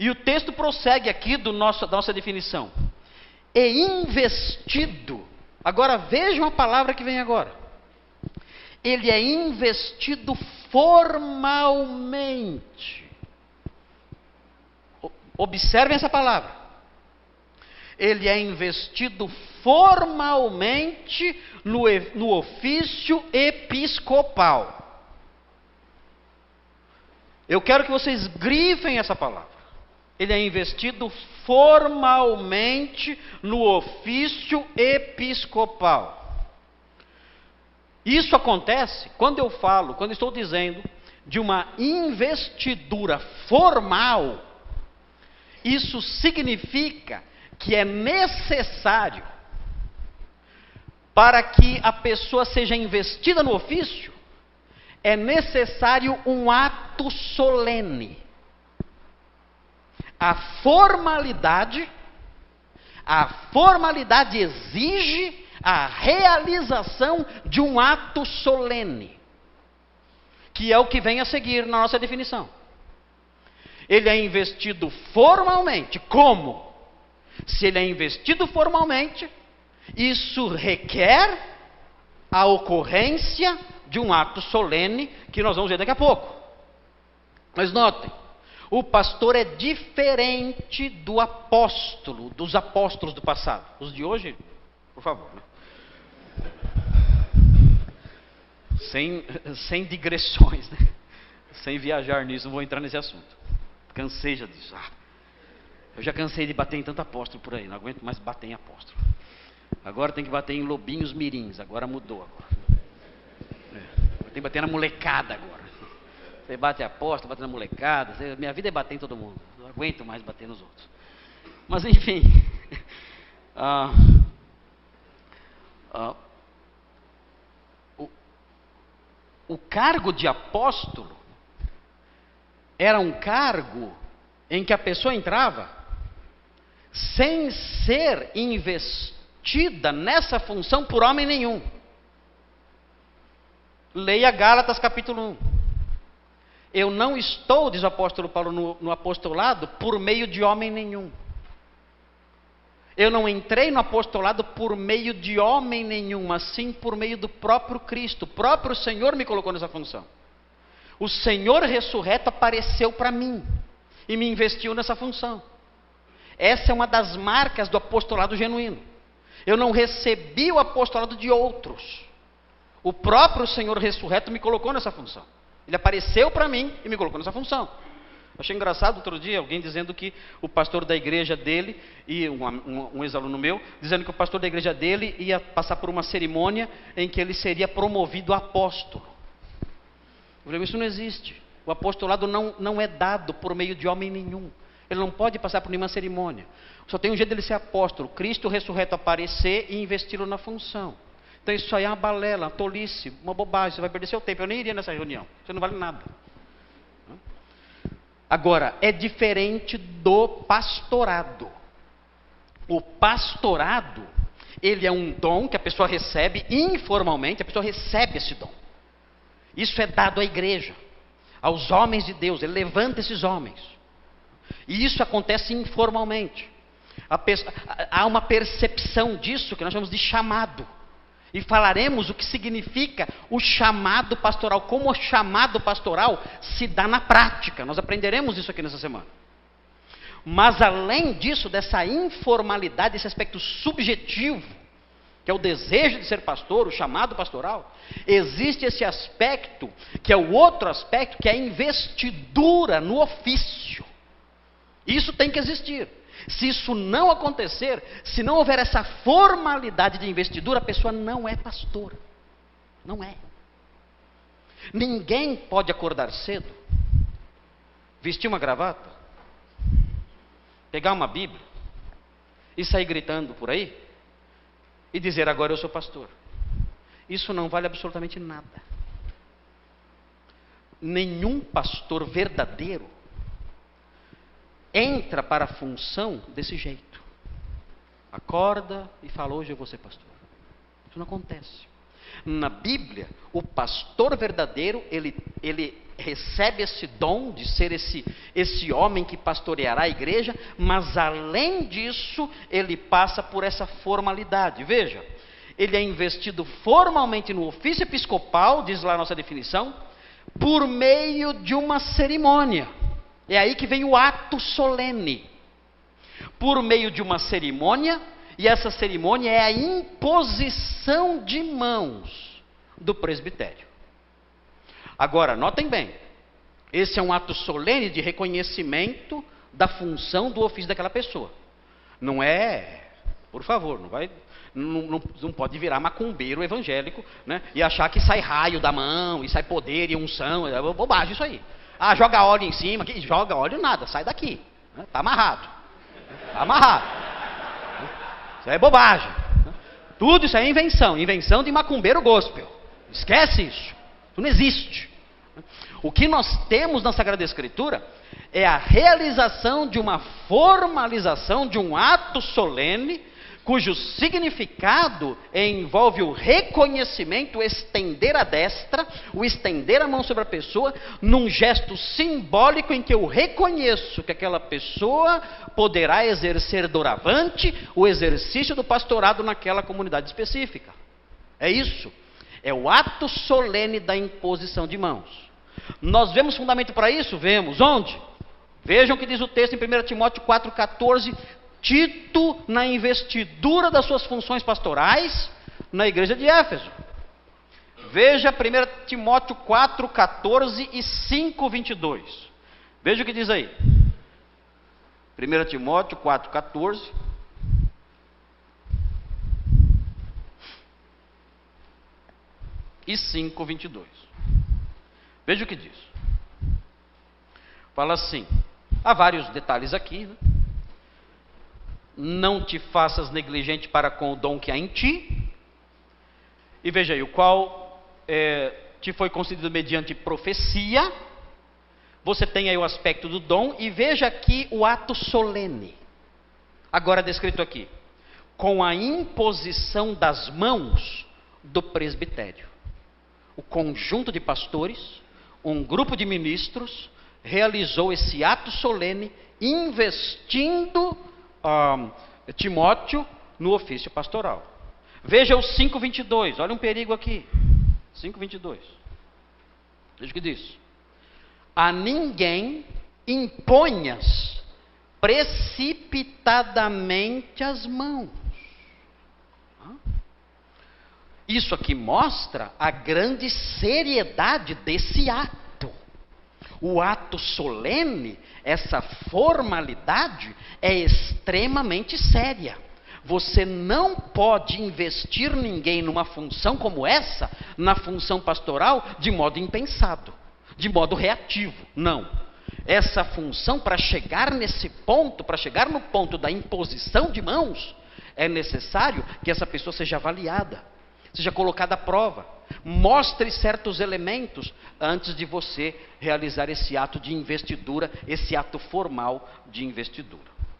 E o texto prossegue aqui da nossa definição. E investido. Agora vejam a palavra que vem agora. Ele é investido formalmente. Observem essa palavra. Ele é investido formalmente no ofício episcopal. Eu quero que vocês grifem essa palavra. Ele é investido formalmente no ofício episcopal. Isso acontece quando estou dizendo de uma investidura formal. Isso significa que é necessário, para que a pessoa seja investida no ofício, é necessário um ato solene. A formalidade exige a realização de um ato solene, que é o que vem a seguir na nossa definição. Ele é investido formalmente. Como? Se ele é investido formalmente, isso requer a ocorrência de um ato solene, que nós vamos ver daqui a pouco. Mas notem, o pastor é diferente do apóstolo, dos apóstolos do passado. Os de hoje, por favor, né? Sem digressões, né? Sem viajar nisso, não vou entrar nesse assunto. Cansei já disso. Eu já cansei de bater em tanto apóstolo por aí, não aguento mais bater em apóstolo. Agora tem que bater em lobinhos mirins, agora mudou agora. Tem que bater na molecada agora. Você bate em apóstolo, bate na molecada. Minha vida é bater em todo mundo. Não aguento mais bater nos outros. Mas enfim. O cargo de apóstolo era um cargo em que a pessoa entrava sem ser investida nessa função por homem nenhum. Leia Gálatas capítulo 1. Eu não estou, diz o apóstolo Paulo no apostolado, por meio de homem nenhum. Eu não entrei no apostolado por meio de homem nenhum, mas sim por meio do próprio Cristo. O próprio Senhor me colocou nessa função. O Senhor ressurreto apareceu para mim e me investiu nessa função. Essa é uma das marcas do apostolado genuíno. Eu não recebi o apostolado de outros. O próprio Senhor ressurreto me colocou nessa função. Ele apareceu para mim e me colocou nessa função. Achei engraçado outro dia alguém dizendo que o pastor da igreja dele, e um ex-aluno meu, dizendo que o pastor da igreja dele ia passar por uma cerimônia em que ele seria promovido a apóstolo. Eu falei, isso não existe. O apostolado não é dado por meio de homem nenhum. Ele não pode passar por nenhuma cerimônia. Só tem um jeito dele ser apóstolo: Cristo ressurreto aparecer e investi-lo na função. Então isso aí é uma balela, uma tolice, uma bobagem. Você vai perder seu tempo. Eu nem iria nessa reunião. Você não vale nada. Agora, é diferente do pastorado. O pastorado, ele é um dom que a pessoa recebe informalmente. A pessoa recebe esse dom. Isso é dado à igreja, aos homens de Deus. Ele levanta esses homens. E isso acontece informalmente. Há uma percepção disso que nós chamamos de chamado. E falaremos o que significa o chamado pastoral. Como o chamado pastoral se dá na prática. Nós aprenderemos isso aqui nessa semana. Mas além disso, dessa informalidade, desse aspecto subjetivo, que é o desejo de ser pastor, o chamado pastoral, existe esse aspecto, que é o outro aspecto, que é a investidura no ofício. Isso tem que existir. Se isso não acontecer, se não houver essa formalidade de investidura, a pessoa não é pastor. Não é. Ninguém pode acordar cedo, vestir uma gravata, pegar uma Bíblia e sair gritando por aí e dizer, agora eu sou pastor. Isso não vale absolutamente nada. Nenhum pastor verdadeiro entra para a função desse jeito. Acorda e fala, hoje eu vou ser pastor. Isso não acontece. Na Bíblia, o pastor verdadeiro, ele recebe esse dom de ser esse homem que pastoreará a igreja, mas além disso, ele passa por essa formalidade. Veja, ele é investido formalmente no ofício episcopal, diz lá a nossa definição, por meio de uma cerimônia. É aí que vem o ato solene. Por meio de uma cerimônia, e essa cerimônia é a imposição de mãos do presbitério. Agora, notem bem, esse é um ato solene de reconhecimento da função do ofício daquela pessoa. Não é, por favor, não pode virar macumbeiro evangélico, né, e achar que sai raio da mão, e sai poder e unção, é bobagem isso aí. Ah, joga óleo em cima, joga óleo nada, sai daqui, está amarrado. Está amarrado. Isso é bobagem. Tudo isso é invenção de macumbeiro gospel. Esquece isso. Isso não existe. O que nós temos na Sagrada Escritura é a realização de uma formalização de um ato solene, cujo significado envolve o reconhecimento, o estender a destra, o estender a mão sobre a pessoa, num gesto simbólico em que eu reconheço que aquela pessoa poderá exercer doravante o exercício do pastorado naquela comunidade específica. É isso. É o ato solene da imposição de mãos. Nós vemos fundamento para isso? Vemos. Onde? Vejam o que diz o texto em 1 Timóteo 4,14. Tito na investidura das suas funções pastorais na igreja de Éfeso. Veja 1 Timóteo 4,14 e 5,22. Veja o que diz aí. 1 Timóteo 4,14 e 5,22. Veja o que diz. Fala assim, há vários detalhes aqui, né? Não te faças negligente para com o dom que há em ti. E veja aí, o qual te foi concedido mediante profecia. Você tem aí o aspecto do dom. E veja aqui o ato solene. Agora descrito aqui. Com a imposição das mãos do presbitério. O conjunto de pastores, um grupo de ministros, realizou esse ato solene, investindo Timóteo no ofício pastoral. Veja o 5,22, olha um perigo aqui. 5,22. Veja o que diz. A ninguém imponhas precipitadamente as mãos. Isso aqui mostra a grande seriedade desse ato. O ato solene, essa formalidade, é extremamente séria. Você não pode investir ninguém numa função como essa, na função pastoral, de modo impensado, de modo reativo. Não. Essa função, para chegar nesse ponto, para chegar no ponto da imposição de mãos, é necessário que essa pessoa seja avaliada, seja colocada à prova. Mostre certos elementos antes de você realizar esse ato de investidura, esse ato formal de investidura.